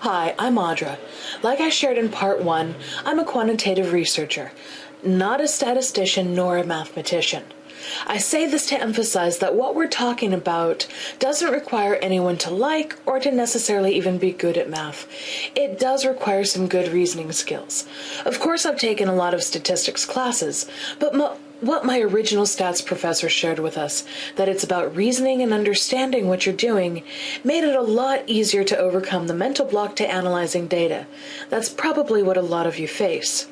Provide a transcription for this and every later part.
Hi, I'm Audra. Like I shared in part 1, I'm a quantitative researcher, not a statistician nor a mathematician. I say this to emphasize that what we're talking about doesn't require anyone to like or to necessarily even be good at math. It does require some good reasoning skills. Of course, I've taken a lot of statistics classes, but what my original stats professor shared with us, that it's about reasoning and understanding what you're doing, made it a lot easier to overcome the mental block to analyzing data. That's probably what a lot of you face.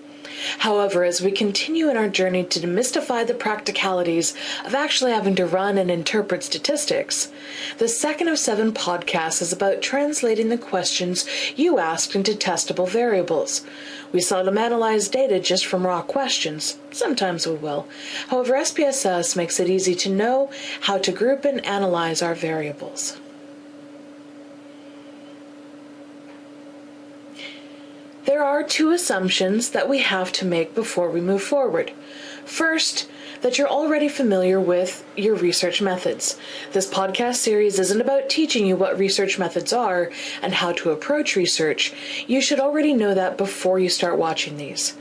However, as we continue in our journey to demystify the practicalities of actually having to run and interpret statistics, the second of 7 podcasts is about translating the questions you asked into testable variables. We seldom analyze data just from raw questions. Sometimes we will. However, SPSS makes it easy to know how to group and analyze our variables. There are 2 assumptions that we have to make before we move forward. First, that you're already familiar with your research methods. This podcast series isn't about teaching you what research methods are and how to approach research. You should already know that before you start watching these.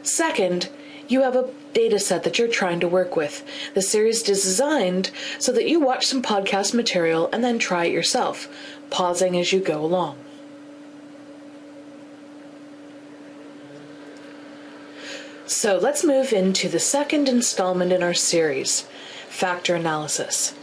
Second, you have a data set that you're trying to work with. The series is designed so that you watch some podcast material and then try it yourself, pausing as you go along. So let's move into the second installment in our series, factor analysis.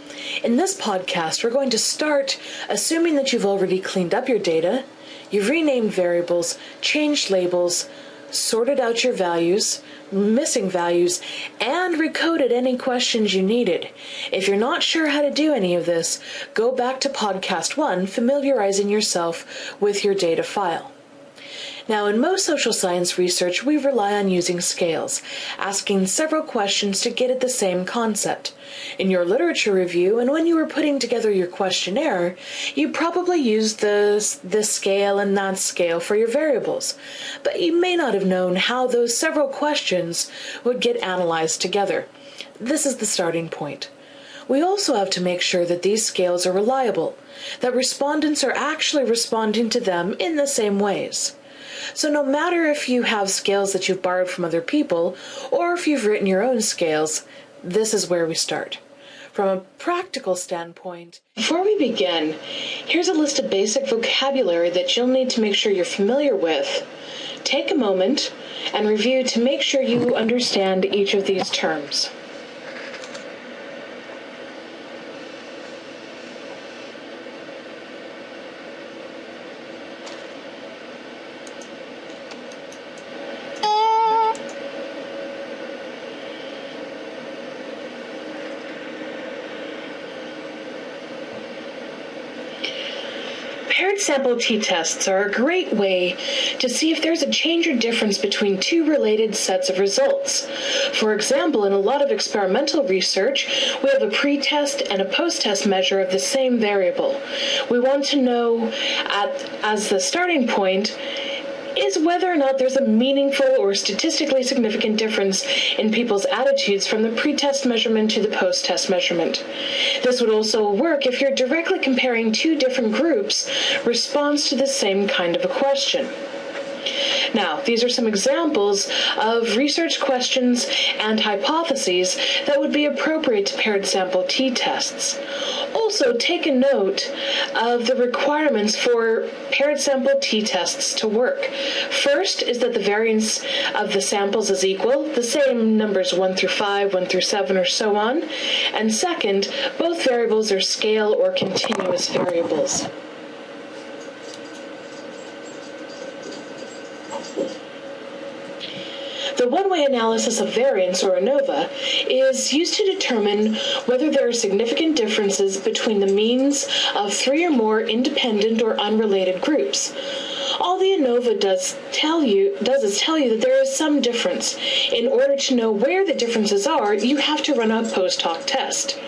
In this podcast, we're going to start assuming that you've already cleaned up your data, you've renamed variables, changed labels, sorted out your values, missing values, and recoded any questions you needed. If you're not sure how to do any of this, go back to podcast 1, familiarizing yourself with your data file. Now, in most social science research, we rely on using scales, asking several questions to get at the same concept. In your literature review, and when you were putting together your questionnaire, you probably used this scale and that scale for your variables, but you may not have known how those several questions would get analyzed together. This is the starting point. We also have to make sure that these scales are reliable, that respondents are actually responding to them in the same ways. So no matter if you have scales that you've borrowed from other people, or if you've written your own scales, this is where we start. From a practical standpoint, before we begin, here's a list of basic vocabulary that you'll need to make sure you're familiar with. Take a moment and review to make sure you understand each of these terms. Paired sample t-tests are a great way to see if there's a change or difference between 2 related sets of results. For example, in a lot of experimental research, we have a pre-test and a post-test measure of the same variable. We want to know, as the starting point, is whether or not there's a meaningful or statistically significant difference in people's attitudes from the pre-test measurement to the post-test measurement. This would also work if you're directly comparing 2 different groups' response to the same kind of a question. Now, these are some examples of research questions and hypotheses that would be appropriate to paired sample t-tests. Also, take a note of the requirements for paired sample t-tests to work. First is that the variance of the samples is equal, the same numbers 1 through 5, 1 through 7, or so on. And second, both variables are scale or continuous variables. The one-way analysis of variance, or ANOVA, is used to determine whether there are significant differences between the means of 3 or more independent or unrelated groups. All the ANOVA does is tell you that there is some difference. In order to know where the differences are, you have to run a post hoc test.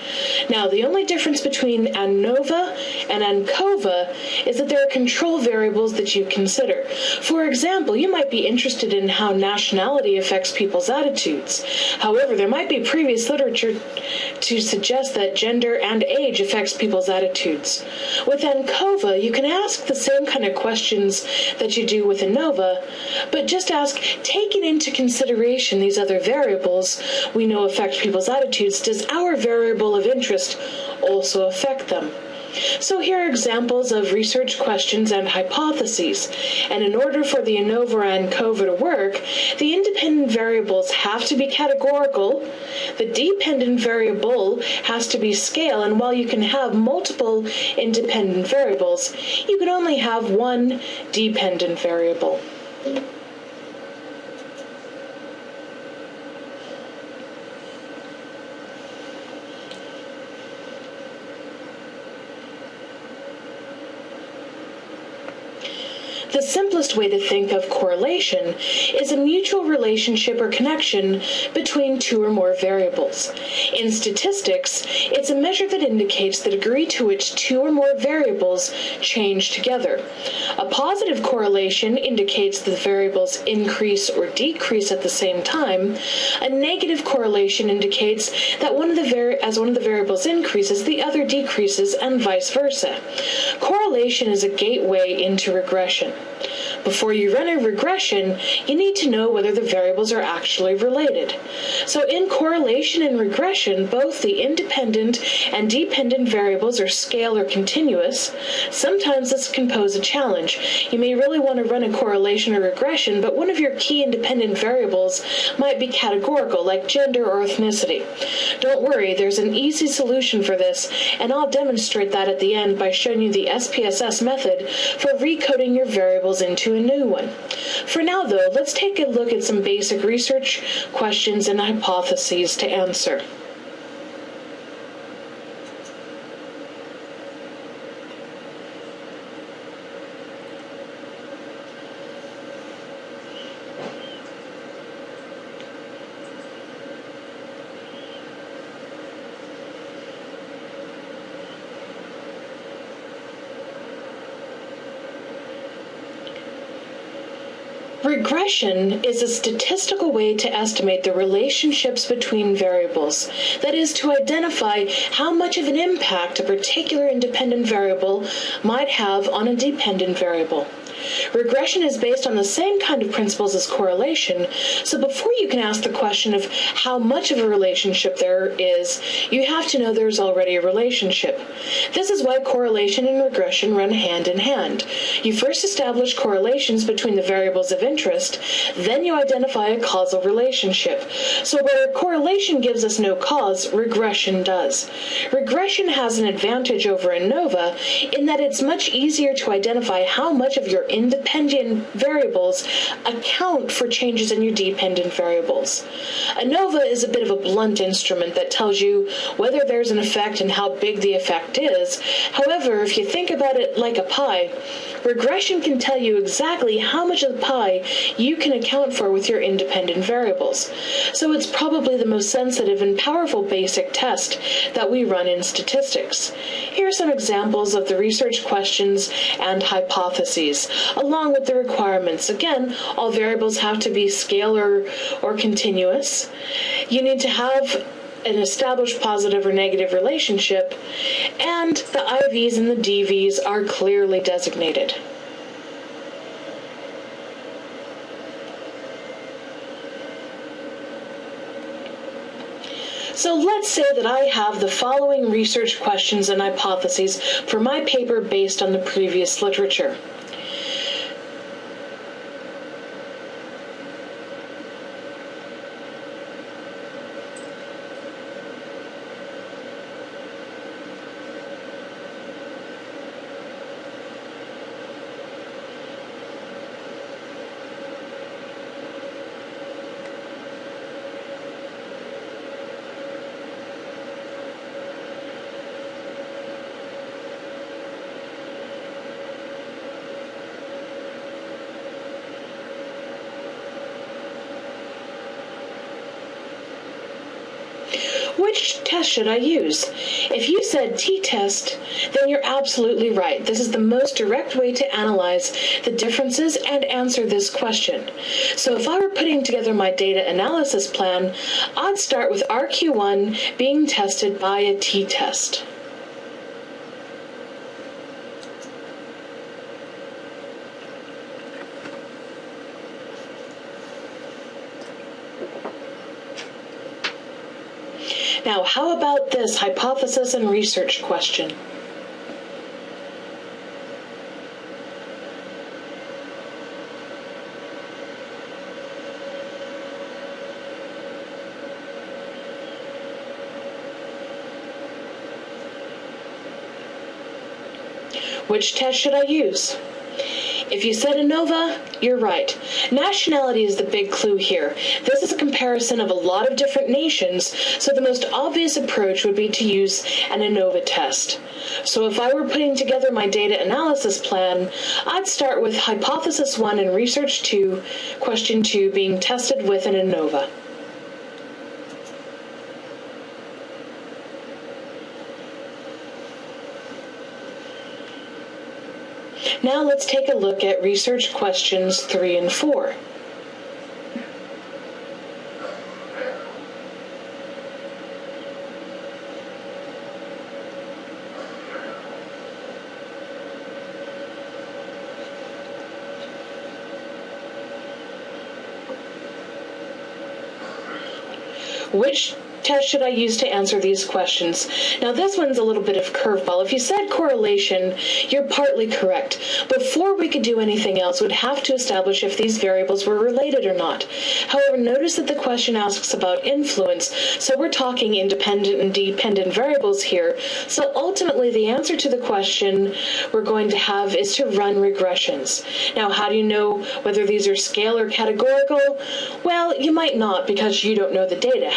Now, the only difference between ANOVA and ANCOVA is that there are control variables that you consider. For example, you might be interested in how nationality affects people's attitudes. However, there might be previous literature to suggest that gender and age affects people's attitudes. With ANCOVA, you can ask the same kind of questions that you do with ANOVA, but just ask, taking into consideration these other variables we know affect people's attitudes, does our variable of interest also affect them? So here are examples of research questions and hypotheses. And in order for the ANOVA and ANCOVA to work, the independent variables have to be categorical, the dependent variable has to be scale, and while you can have multiple independent variables, you can only have one dependent variable. The simplest way to think of correlation is a mutual relationship or connection between two or more variables. In statistics, it's a measure that indicates the degree to which two or more variables change together. A positive correlation indicates the variables increase or decrease at the same time. A negative correlation indicates that as one of the variables increases, the other decreases, and vice versa. Correlation is a gateway into regression. Before you run a regression, you need to know whether the variables are actually related. So in correlation and regression, both the independent and dependent variables are scale or continuous. Sometimes this can pose a challenge. You may really want to run a correlation or regression, but one of your key independent variables might be categorical, like gender or ethnicity. Don't worry, there's an easy solution for this, and I'll demonstrate that at the end by showing you the SPSS method for recoding your variables into a new one. For now, though, let's take a look at some basic research questions and hypotheses to answer. Regression is a statistical way to estimate the relationships between variables. That is, to identify how much of an impact a particular independent variable might have on a dependent variable. Regression is based on the same kind of principles as correlation, so before you can ask the question of how much of a relationship there is, you have to know there's already a relationship. This is why correlation and regression run hand in hand. You first establish correlations between the variables of interest, then you identify a causal relationship. So where correlation gives us no cause, regression does. Regression has an advantage over ANOVA in that it's much easier to identify how much of your independent variables account for changes in your dependent variables. ANOVA is a bit of a blunt instrument that tells you whether there's an effect and how big the effect is. However, if you think about it like a pie, regression can tell you exactly how much of the pie you can account for with your independent variables. So it's probably the most sensitive and powerful basic test that we run in statistics. Here are some examples of the research questions and hypotheses, along with the requirements. Again, all variables have to be scalar or continuous. You need to have an established positive or negative relationship, and the IVs and the DVs are clearly designated. So let's say that I have the following research questions and hypotheses for my paper based on the previous literature. Which test should I use? If you said t-test, then you're absolutely right. This is the most direct way to analyze the differences and answer this question. So if I were putting together my data analysis plan, I'd start with RQ1 being tested by a t-test. Now, how about this hypothesis and research question? Which test should I use? If you said ANOVA, you're right. Nationality is the big clue here. This is a comparison of a lot of different nations, so the most obvious approach would be to use an ANOVA test. So if I were putting together my data analysis plan, I'd start with Hypothesis 1 and Research 2, Question 2 being tested with an ANOVA. Now let's take a look at research questions 3 and 4. Which test should I use to answer these questions? Now this one's a little bit of curveball. If you said correlation, you're partly correct. Before we could do anything else, we'd have to establish if these variables were related or not. However, notice that the question asks about influence, so we're talking independent and dependent variables here. So ultimately, the answer to the question we're going to have is to run regressions. Now, how do you know whether these are scale or categorical? Well, you might not because you don't know the data.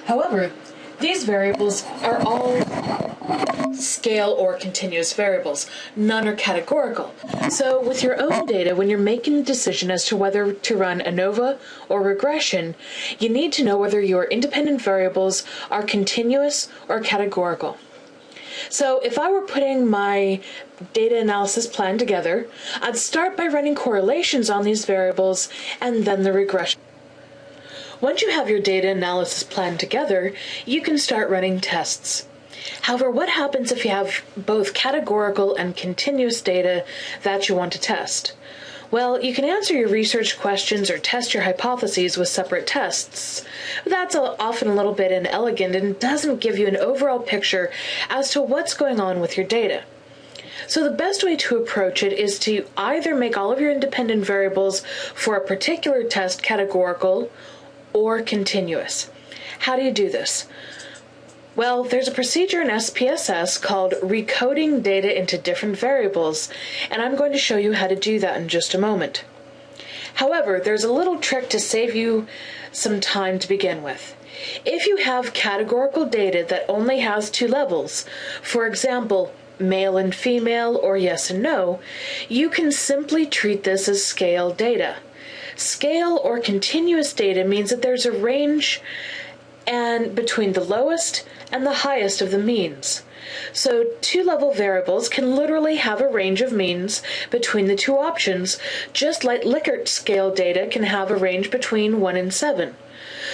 However, these variables are all scale or continuous variables. None are categorical. So with your own data, when you're making a decision as to whether to run ANOVA or regression, you need to know whether your independent variables are continuous or categorical. So if I were putting my data analysis plan together, I'd start by running correlations on these variables and then the regression. Once you have your data analysis plan together, you can start running tests. However, what happens if you have both categorical and continuous data that you want to test? Well, you can answer your research questions or test your hypotheses with separate tests. That's often a little bit inelegant and doesn't give you an overall picture as to what's going on with your data. So the best way to approach it is to either make all of your independent variables for a particular test categorical or continuous. How do you do this? Well, there's a procedure in SPSS called recoding data into different variables, and I'm going to show you how to do that in just a moment. However, there's a little trick to save you some time to begin with. If you have categorical data that only has two levels, for example, male and female or yes and no, you can simply treat this as scale data. Scale or continuous data means that there's a range and between the lowest and the highest of the means. So two-level variables can literally have a range of means between the two options, just like Likert scale data can have a range between 1 and 7.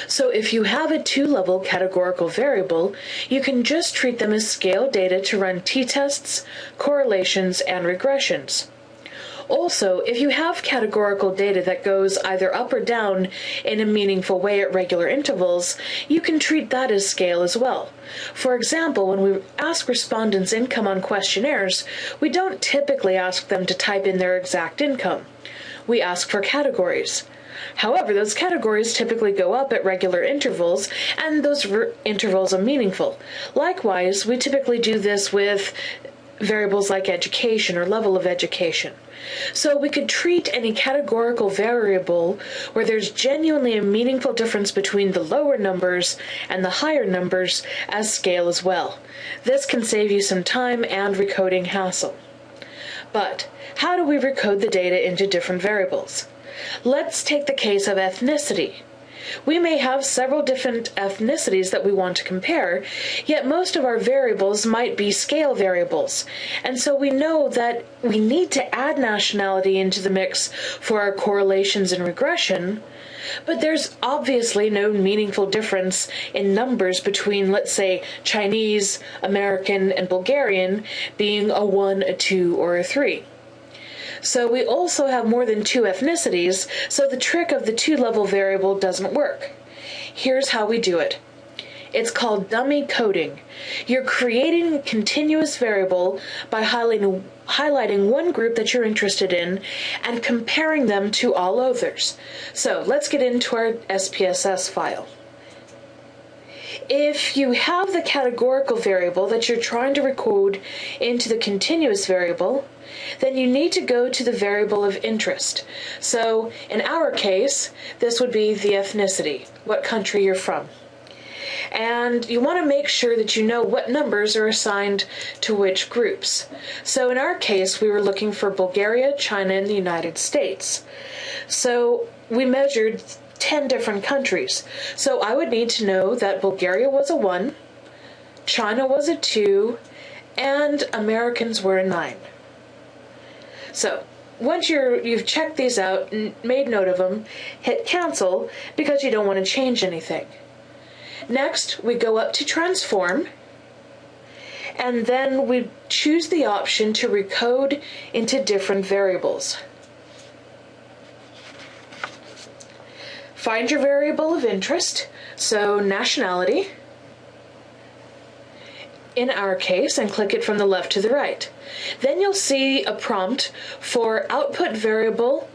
So if you have a two-level categorical variable, you can just treat them as scale data to run t-tests, correlations, and regressions. Also, if you have categorical data that goes either up or down in a meaningful way at regular intervals, you can treat that as scale as well. For example, when we ask respondents' income on questionnaires, we don't typically ask them to type in their exact income. We ask for categories. However, those categories typically go up at regular intervals, and those intervals are meaningful. Likewise, we typically do this with variables like education or level of education. So we could treat any categorical variable where there's genuinely a meaningful difference between the lower numbers and the higher numbers as scale as well. This can save you some time and recoding hassle. But how do we recode the data into different variables? Let's take the case of ethnicity. We may have several different ethnicities that we want to compare, yet most of our variables might be scale variables, and so we know that we need to add nationality into the mix for our correlations and regression, but there's obviously no meaningful difference in numbers between, let's say, Chinese, American, and Bulgarian being a 1, a 2, or a 3. So we also have more than 2 ethnicities, so the trick of the 2-level variable doesn't work. Here's how we do it. It's called dummy coding. You're creating a continuous variable by highlighting one group that you're interested in and comparing them to all others. So let's get into our SPSS file. If you have the categorical variable that you're trying to recode into the continuous variable, then you need to go to the variable of interest. So in our case, this would be the ethnicity, what country you're from. And you want to make sure that you know what numbers are assigned to which groups. So in our case, we were looking for Bulgaria, China, and the United States. So we measured 10 different countries. So I would need to know that Bulgaria was a 1, China was a 2, and Americans were a 9. So once you've checked these out and made note of them, hit cancel because you don't want to change anything. Next, we go up to transform, and then we choose the option to recode into different variables. Find your variable of interest, so nationality, in our case, and click it from the left to the right. Then you'll see a prompt for output variable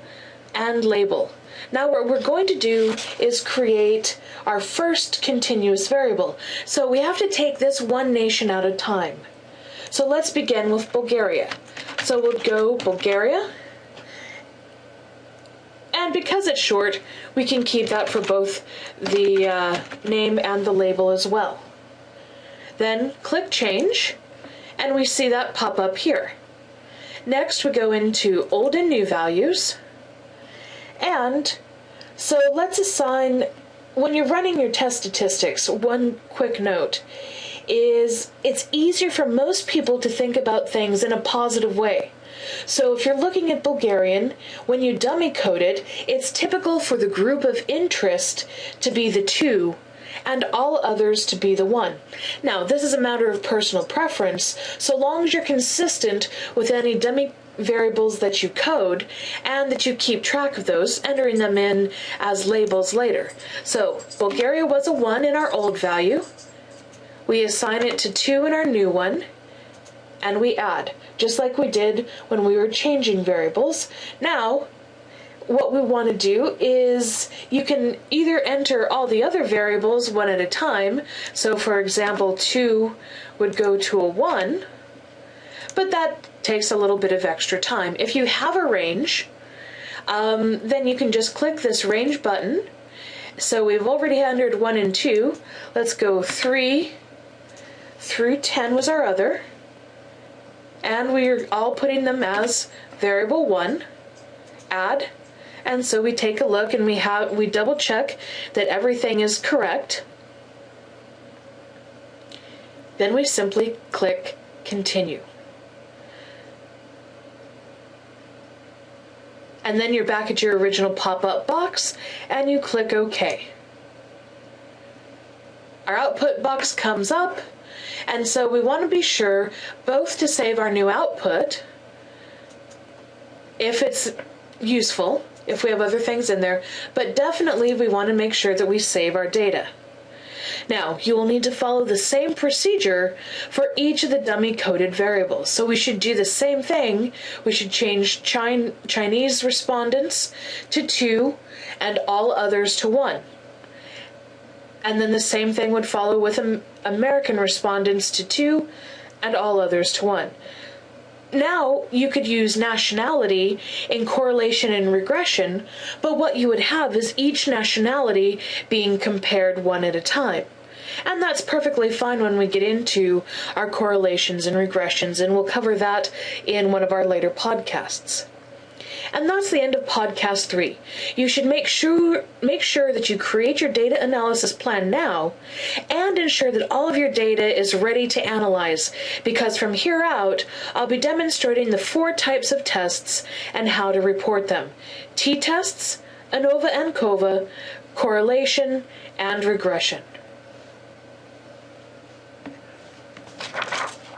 and label. Now what we're going to do is create our first continuous variable. So we have to take this one nation at a time. So let's begin with Bulgaria. So we'll go Bulgaria. And because it's short, we can keep that for both the name and the label as well. Then click change, and we see that pop up here. Next, we go into old and new values. And so let's assign, when you're running your test statistics, one quick note is it's easier for most people to think about things in a positive way. So if you're looking at Bulgarian, when you dummy code it, it's typical for the group of interest to be the 2 and all others to be the 1. Now, this is a matter of personal preference, so long as you're consistent with any dummy variables that you code and that you keep track of those, entering them in as labels later. So Bulgaria was a 1 in our old value. We assign it to 2 in our new one, and we add, just like we did when we were changing variables. Now, what we want to do is you can either enter all the other variables one at a time. So for example, 2 would go to a 1, but that takes a little bit of extra time. If you have a range, then you can just click this range button. So we've already entered 1 and 2. Let's go 3 through 10 was our other. And we're all putting them as variable 1, add, and so we take a look and we double check that everything is correct. Then we simply click continue. And then you're back at your original pop-up box and you click OK. Our output box comes up. And so we want to be sure both to save our new output, if it's useful, if we have other things in there, but definitely we want to make sure that we save our data. Now, you will need to follow the same procedure for each of the dummy coded variables. So we should do the same thing. We should change Chinese respondents to 2 and all others to 1. And then the same thing would follow with American respondents to 2 and all others to 1. Now, you could use nationality in correlation and regression, but what you would have is each nationality being compared one at a time. And that's perfectly fine when we get into our correlations and regressions, and we'll cover that in one of our later podcasts. And that's the end of podcast 3. You should make sure that you create your data analysis plan now and ensure that all of your data is ready to analyze, because from here out, I'll be demonstrating the 4 types of tests and how to report them: t-tests, ANOVA and COVA, correlation, and regression.